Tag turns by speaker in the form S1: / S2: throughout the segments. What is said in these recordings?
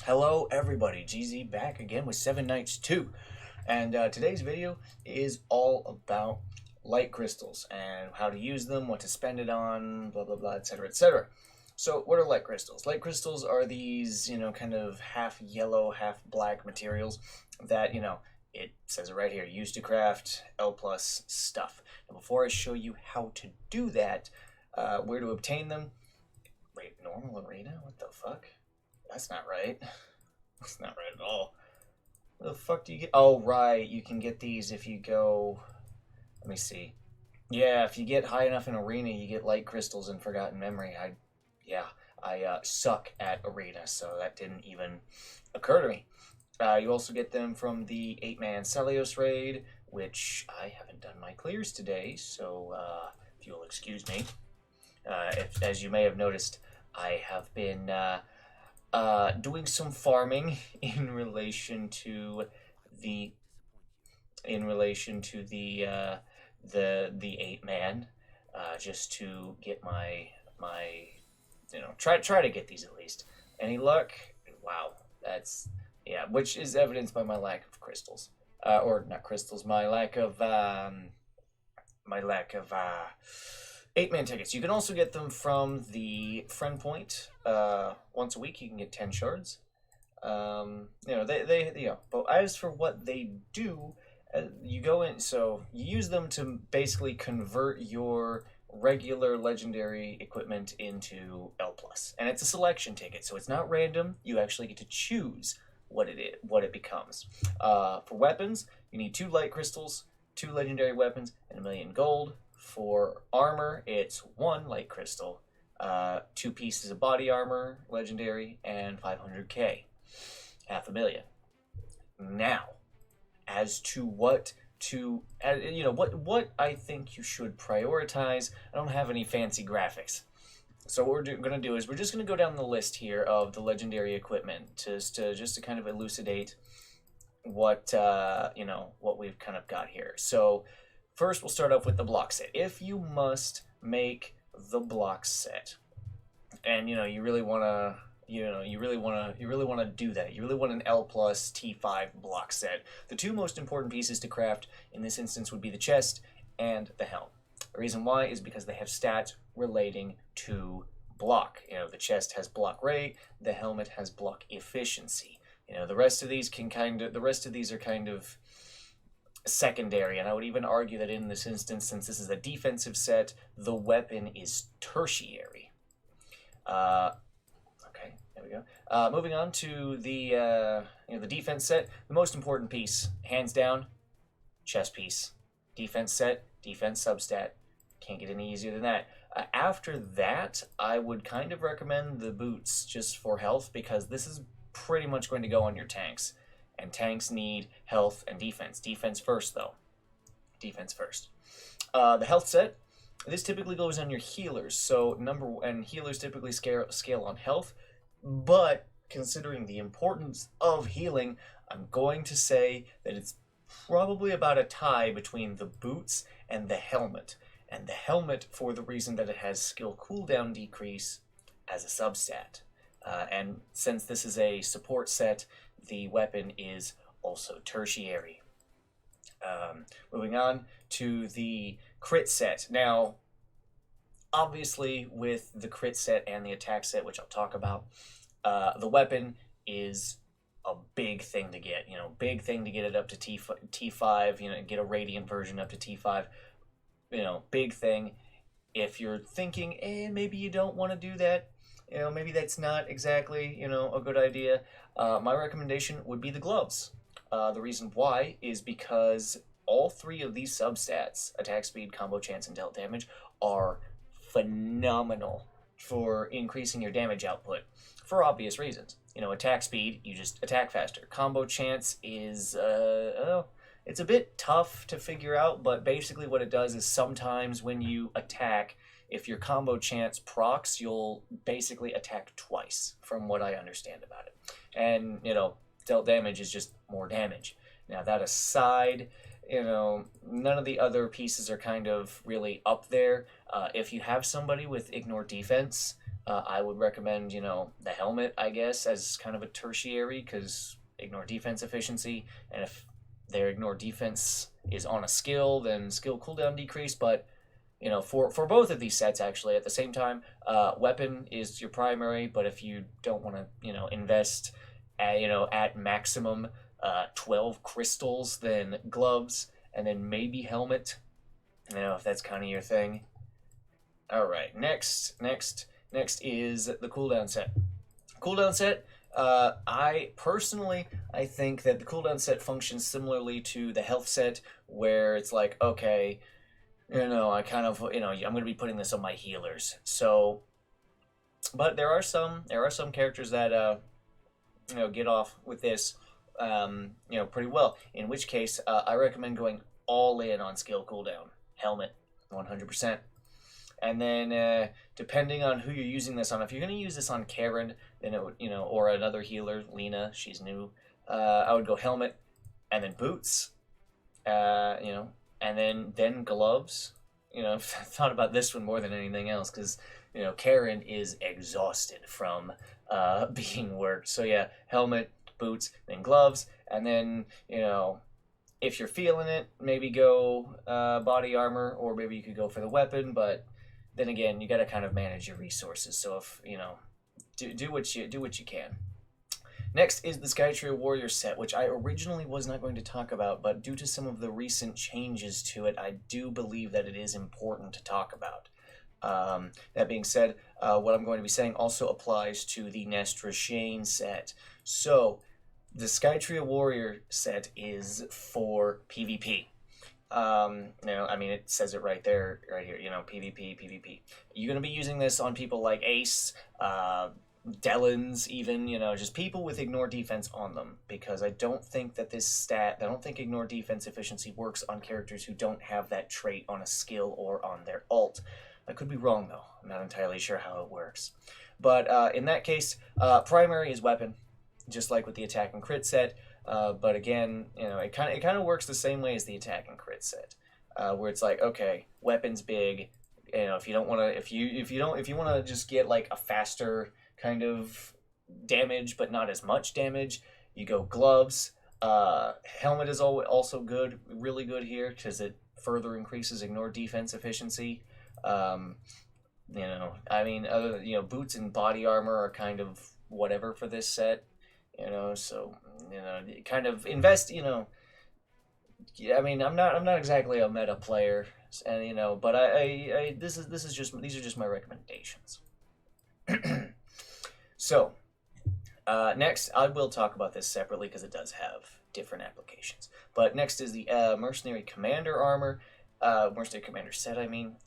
S1: Hello everybody, GZ back again with Seven Nights 2. And today's video is all about light crystals and how to use them, what to spend it on, blah blah blah, etc. etc. So what are light crystals? Light crystals are these, kind of half yellow, half black materials that, it says it right here, used to craft L plus stuff. And before I show you how to do that, where to obtain them, wait, normal arena? What the fuck? That's not right. That's not right at all. Where the fuck do you get? Oh, right. You can get these if you go. Let me see. Yeah, if you get high enough in arena, you get light crystals in Forgotten Memory. I suck at arena, so that didn't even occur to me. You also get them from the 8-man Celios raid, which I haven't done my clears today, so if you'll excuse me. As you may have noticed, I have been doing some farming in relation to the the 8-man, just to get my try to get these at least. Any luck? Wow, that's which is evidenced by my lack of crystals, or not crystals, my lack of 8-man tickets. You can also get them from the friend point. Once a week, you can get 10 shards. But as for what they do, you go in. So you use them to basically convert your regular legendary equipment into L plus, and it's a selection ticket, so it's not random. You actually get to choose what it becomes. For weapons, you need 2 light crystals, 2 legendary weapons, and 1,000,000 gold. For armor, it's 1 light crystal, 2 pieces of body armor, legendary, and 500k, 500,000. Now, as to what I think you should prioritize, I don't have any fancy graphics. So what we're going to do is we're just going to go down the list here of the legendary equipment just to kind of elucidate what we've kind of got here. So first, we'll start off with the block set. If you must make the block set, and you really want to do that. You really want an L plus T5 block set. The 2 most important pieces to craft in this instance would be the chest and the helm. The reason why is because they have stats relating to block. The chest has block rate, the helmet has block efficiency. The rest of these are kind of secondary, and I would even argue that in this instance, since this is a defensive set, the weapon is tertiary. Okay, there we go. Moving on to the defense set, the most important piece, hands down, chest piece. Defense set, defense substat. Can't get any easier than that. After that, I would kind of recommend the boots just for health, because this is pretty much going to go on your tanks. And tanks need health and defense. Defense first, though. Defense first. The health set, this typically goes on your healers. So healers typically scale on health. But considering the importance of healing, I'm going to say that it's probably about a tie between the boots and the helmet. And the helmet, for the reason that it has skill cooldown decrease as a substat. And since this is a support set, the weapon is also tertiary. Moving on to the crit set. Now, obviously, with the crit set and the attack set, which I'll talk about, the weapon is a big thing to get. Big thing to get it up to T5. Get a radiant version up to T5. Big thing. If you're thinking, maybe you don't want to do that, maybe that's not exactly, a good idea, my recommendation would be the gloves. The reason why is because all 3 of these substats, attack speed, combo chance, and dealt damage, are phenomenal for increasing your damage output for obvious reasons. Attack speed, you just attack faster. Combo chance is, it's a bit tough to figure out, but basically what it does is sometimes when you attack, if your combo chance procs, you'll basically attack twice, from what I understand about it. And, dealt damage is just more damage. Now, that aside, none of the other pieces are kind of really up there. If you have somebody with ignore defense, I would recommend, the helmet, I guess, as kind of a tertiary, because ignore defense efficiency, and if their ignore defense is on a skill, then skill cooldown decrease. But for both of these sets, actually, at the same time, weapon is your primary. But if you don't want to, invest at maximum 12 crystals, then gloves, and then maybe helmet, if that's kind of your thing. All right, next is the cooldown set. Cooldown set, I think that the cooldown set functions similarly to the health set, where it's like, okay, I kind of, I'm going to be putting this on my healers. So, but there are some characters that, get off with this, pretty well. In which case, I recommend going all in on skill cooldown. Helmet, 100%. And then, depending on who you're using this on, if you're going to use this on Karen, then it would, or another healer, Lena, she's new, I would go helmet, and then boots, and then gloves. I've thought about this one more than anything else, because, Karen is exhausted from being worked. So yeah, helmet, boots, then gloves, and then, if you're feeling it, maybe go body armor, or maybe you could go for the weapon, but then again, you got to kind of manage your resources. So if, do what you can. Next is the Skytree Warrior set, which I originally was not going to talk about, but due to some of the recent changes to it, I do believe that it is important to talk about. That being said, what I'm going to be saying also applies to the Nestor Shane set. So, the Skytree Warrior set is for PvP. It says it right here, PvP. You're going to be using this on people like Ace, Delins, even, just people with ignore defense on them, because I don't think that I don't think ignore defense efficiency works on characters who don't have that trait on a skill or on their ult. I could be wrong, though. I'm not entirely sure how it works. But in that case, primary is weapon, just like with the attack and crit set. But again, it kind of works the same way as the attack and crit set, where it's like, okay, weapon's big. If you want to just get like a faster kind of damage, but not as much damage, you go gloves. Helmet is also good, really good here, because it further increases ignore defense efficiency. Boots and body armor are kind of whatever for this set. So kind of invest. I'm not exactly a meta player, and but these are just my recommendations. So, next I will talk about this separately because it does have different applications. But next is the Mercenary Commander armor. Mercenary Commander set,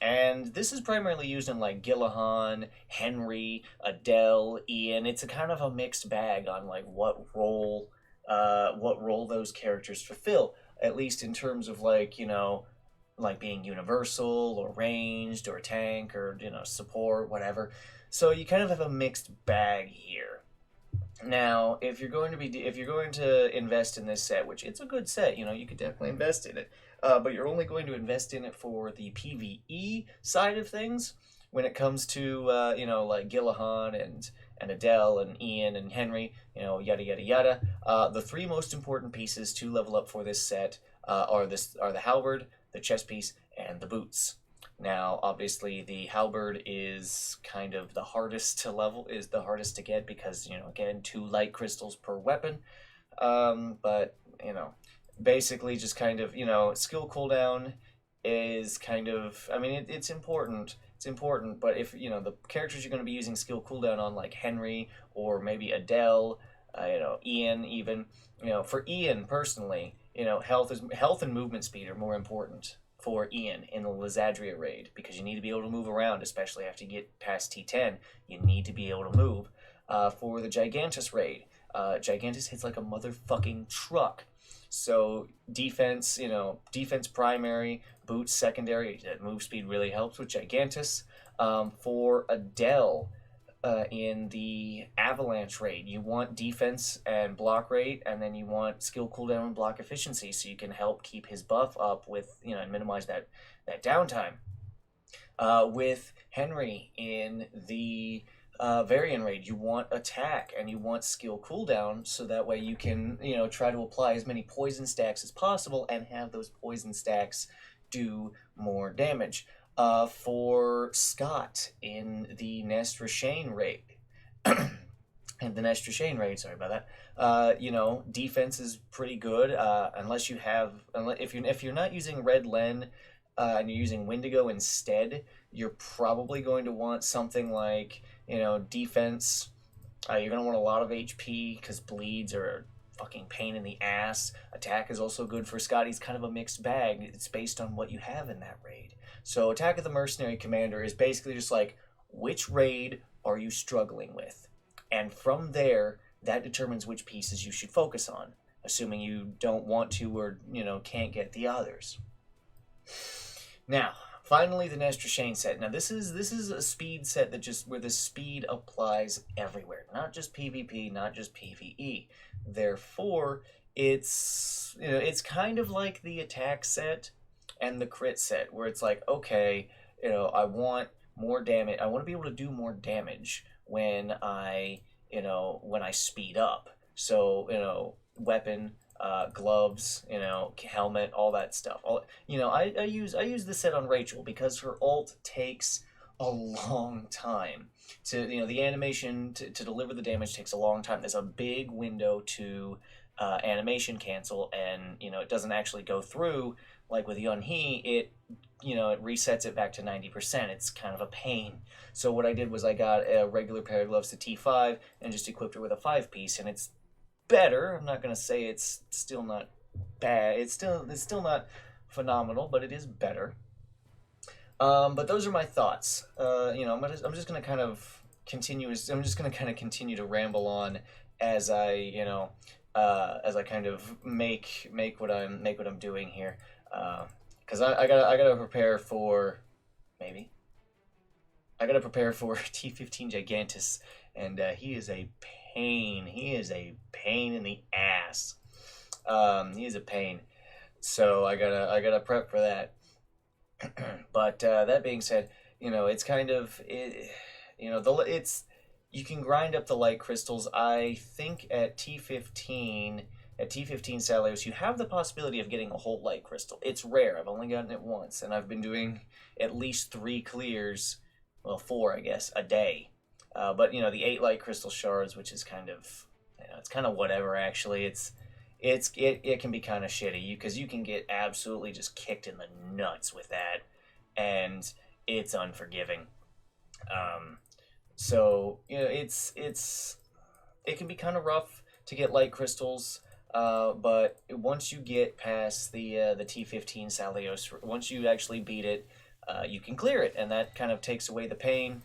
S1: and this is primarily used in like Gillahan, Henry, Adele, Ian. It's a kind of a mixed bag on like what role those characters fulfill, at least in terms of like being universal or ranged or tank or support, whatever. So you kind of have a mixed bag here. Now, if you're going to invest in this set, which it's a good set, you could definitely invest in it. But you're only going to invest in it for the PvE side of things. When it comes to like Gillahan and Adele and Ian and Henry, yada yada yada. The three most important pieces to level up for this set are the halberd, the chest piece, and the boots. Now, obviously, the halberd is kind of the hardest to get because again, 2 light crystals per weapon. But basically just kind of, skill cooldown is kind of, it's important. It's important, but if, the characters you're going to be using skill cooldown on, like Henry or maybe Adele, Ian even, for Ian personally, health and movement speed are more important for Ian in the Lizadria raid, because you need to be able to move around, especially after you get past T10. You need to be able to move. For the Gigantus raid, Gigantus hits like a motherfucking truck. So defense, defense primary, boots secondary. That move speed really helps with Gigantus. For Adele, in the Avalanche raid, you want defense and block rate, and then you want skill cooldown and block efficiency, so you can help keep his buff up with, and minimize that downtime. With Henry in the Varian Raid, you want attack and you want skill cooldown, so that way you can, try to apply as many poison stacks as possible and have those poison stacks do more damage. For Scott in the Nestor raid, and the Nestor raid, sorry about that. Defense is pretty good, unless you have, if you're not using Red Len, and you're using Wendigo instead, you're probably going to want something like, defense. You're going to want a lot of HP because bleeds are a fucking pain in the ass. Attack is also good for Scott. He's kind of a mixed bag. It's based on what you have in that raid. So Attack of the Mercenary Commander is basically just like, which raid are you struggling with? And from there, that determines which pieces you should focus on, assuming you don't want to or, can't get the others. Now, finally, the Nestor set. Now, this is a speed set that where the speed applies everywhere, not just PvP, not just PvE. Therefore, it's kind of like the attack set and the crit set, where it's like, okay, I want more damage. I want to be able to do more damage when I speed up. So, weapon, gloves, helmet, all that stuff. I use this set on Rachel because her ult takes a long time to, the animation to deliver the damage takes a long time. There's a big window to animation cancel, and it doesn't actually go through like with Yunhee. It resets it back to 90%. It's kind of a pain. So what I did was I got a regular pair of gloves to T5 and just equipped her with a 5-piece, and it's better. I'm not going to say it's still not bad. It's still not phenomenal, but it is better. But those are my thoughts. I'm just going to kind of continue to ramble on as I kind of make what I'm doing here. Because I gotta prepare for T15 Gigantus, and he is a pain. He is a pain in the ass. He is a pain. So I gotta prep for that. But that being said, it's kind of you can grind up the light crystals. I think at T15 Salios, you have the possibility of getting a whole light crystal. It's rare. I've only gotten it once, and I've been doing at least 3 clears, well, 4, I guess, a day. But the 8 light crystal shards, which is kind of, it's kind of whatever. Actually, it can be kind of shitty because you can get absolutely just kicked in the nuts with that, and it's unforgiving. So it can be kind of rough to get light crystals. But once you get past the T15 Salios, once you actually beat it, you can clear it, and that kind of takes away the pain.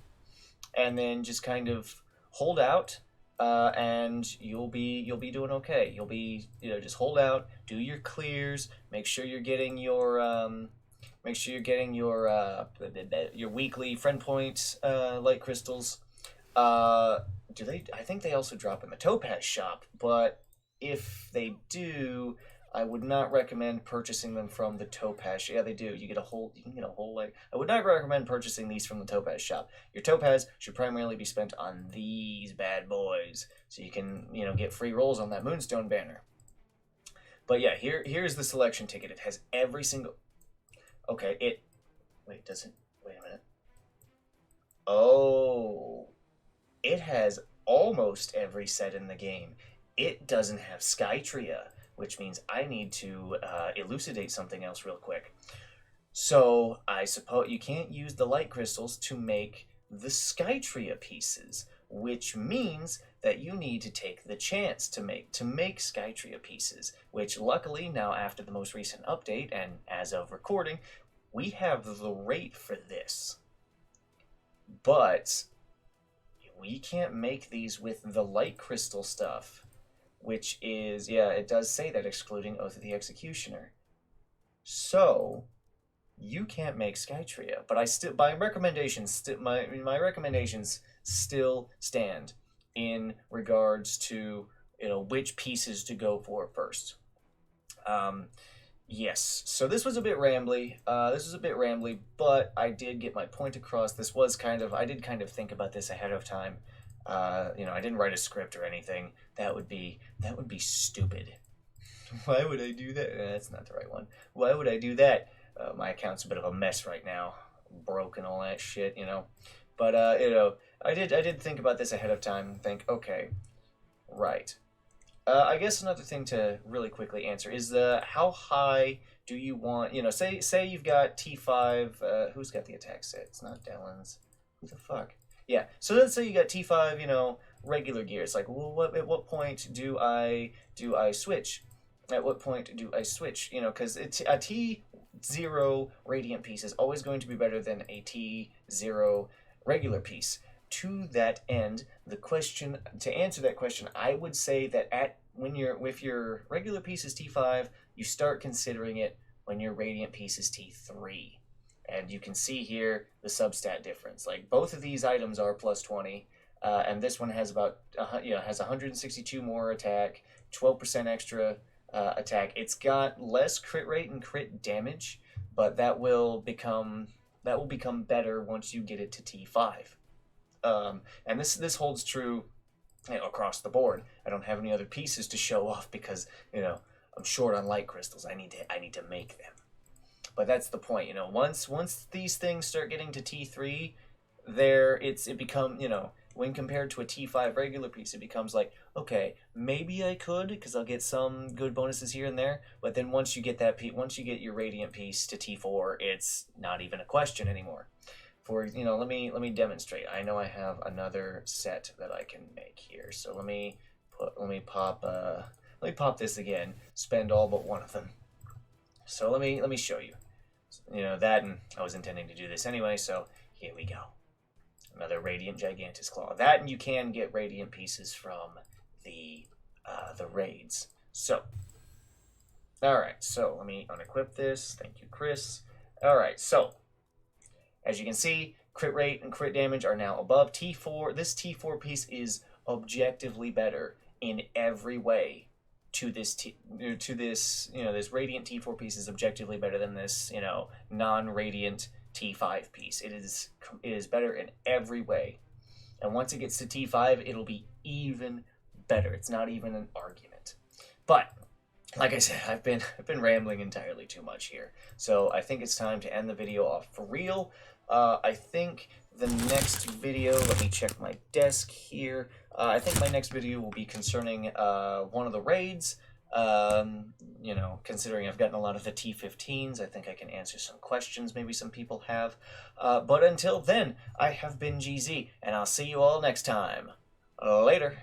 S1: And then just kind of hold out, and you'll be doing okay. You'll be just hold out, do your clears, make sure you're getting your your weekly friend point light crystals. I think they also drop in the Topaz shop, but if they do, I would not recommend purchasing them from the Topaz. Yeah, they do. You can get a whole light. I would not recommend purchasing these from the Topaz shop. Your Topaz should primarily be spent on these bad boys, so you can get free rolls on that Moonstone banner. But yeah, here's the selection ticket. It has every single. Okay, does it? Wait a minute. Oh, it has almost every set in the game. It doesn't have Skytria, which means I need to elucidate something else real quick. So I suppose you can't use the light crystals to make the Skytria pieces, which means that you need to take the chance to make Skytria pieces, which luckily now after the most recent update, and as of recording, we have the rate for this. But we can't make these with the light crystal stuff. Which is, yeah, it does say that excluding Oath of the Executioner. So, you can't make Skytria, but my recommendations still stand in regards to which pieces to go for first. Yes, so this was a bit rambly. But I did get my point across. This was I did kind of think about this ahead of time. I didn't write a script or anything. That would be stupid. Why would I do that? That's not the right one. Why would I do that? My account's a bit of a mess right now. Broken, all that shit, But I did think about this ahead of time and think, okay, right. I guess another thing to really quickly answer is how high do you want? Say you've got T5. Who's got the attack set? It's not Dellen's. Who the fuck? Yeah. So let's say you got T5. Regular gear. It's like, well, at what point do I switch? At what point do I switch? Because a T0 radiant piece is always going to be better than a T0 regular piece. To that end, to answer that question, I would say that if your regular piece is T5, you start considering it when your radiant piece is T3. And you can see here the substat difference. Like, both of these items are plus 20, and this one has has 162 more attack, 12% extra attack. It's got less crit rate and crit damage, but that will become better once you get it to T5. And this holds true across the board. I don't have any other pieces to show off because I'm short on light crystals. I need to make them. But that's the point. Once these things start getting to T3, when compared to a T5 regular piece, it becomes like, okay, maybe I could, because I'll get some good bonuses here and there. But then once you get your radiant piece to T4, it's not even a question anymore. Let me demonstrate. I know I have another set that I can make here. So let me pop this again. Spend all but one of them. So let me show you. That, and I was intending to do this anyway. So here we go. Another Radiant Gigantus Claw. That, and you can get Radiant pieces from the raids. So, alright, so let me unequip this. Thank you, Chris. Alright, so, as you can see, crit rate and crit damage are now above T4. This T4 piece is objectively better in every way this Radiant T4 piece is objectively better than this, non-Radiant T5 piece. It is better in every way. And once it gets to T5, it'll be even better. It's not even an argument. But like I said, I've been rambling entirely too much here. So I think it's time to end the video off for real. I think the next video, let me check my desk here. I think my next video will be concerning one of the raids. Considering I've gotten a lot of the T15s, I think I can answer some questions maybe some people have. But until then, I have been GZ, and I'll see you all next time. Later.